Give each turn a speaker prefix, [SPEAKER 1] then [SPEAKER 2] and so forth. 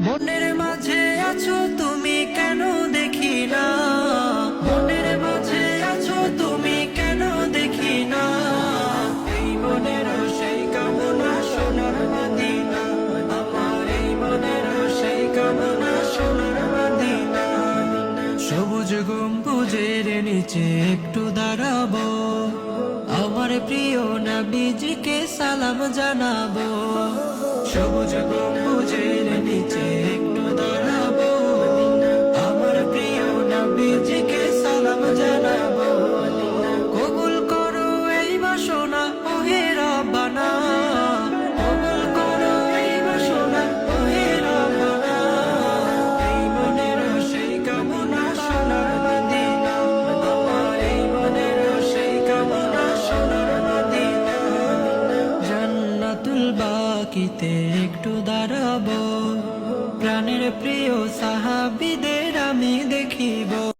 [SPEAKER 1] মনের মাঝে আছো তুমি কেন দেখি না, মনের মাঝে আছো তুমি কেন দেখি না, এই মনের সেই কামনা সোনার মদিনা, আমার এই মনের সেই কামনা সোনার মদিনা। সবুজ গম্বুজের নিচে একটু দাঁড়াবো, আমার প্রিয় নবীজিকে সালাম জানাবো। সবুজ গম্বুজের নিচে একটু দাঁড়াবো, আমার প্রিয় নবীজিকে সালাম জানাবো। কবুল করো এই বাসনা ওহে রব্বানা, কবুল করো এই বাসনা ওহে রব্বানা, এই মনের সেই কামনা সোনার মদিনা, আমার এই মনের সেই কামনা সোনার মদিনা। জান্নাতুল বাকিতে একটু দাঁড়াবো, প্রাণের প্রিয় সাহাবীদের আমি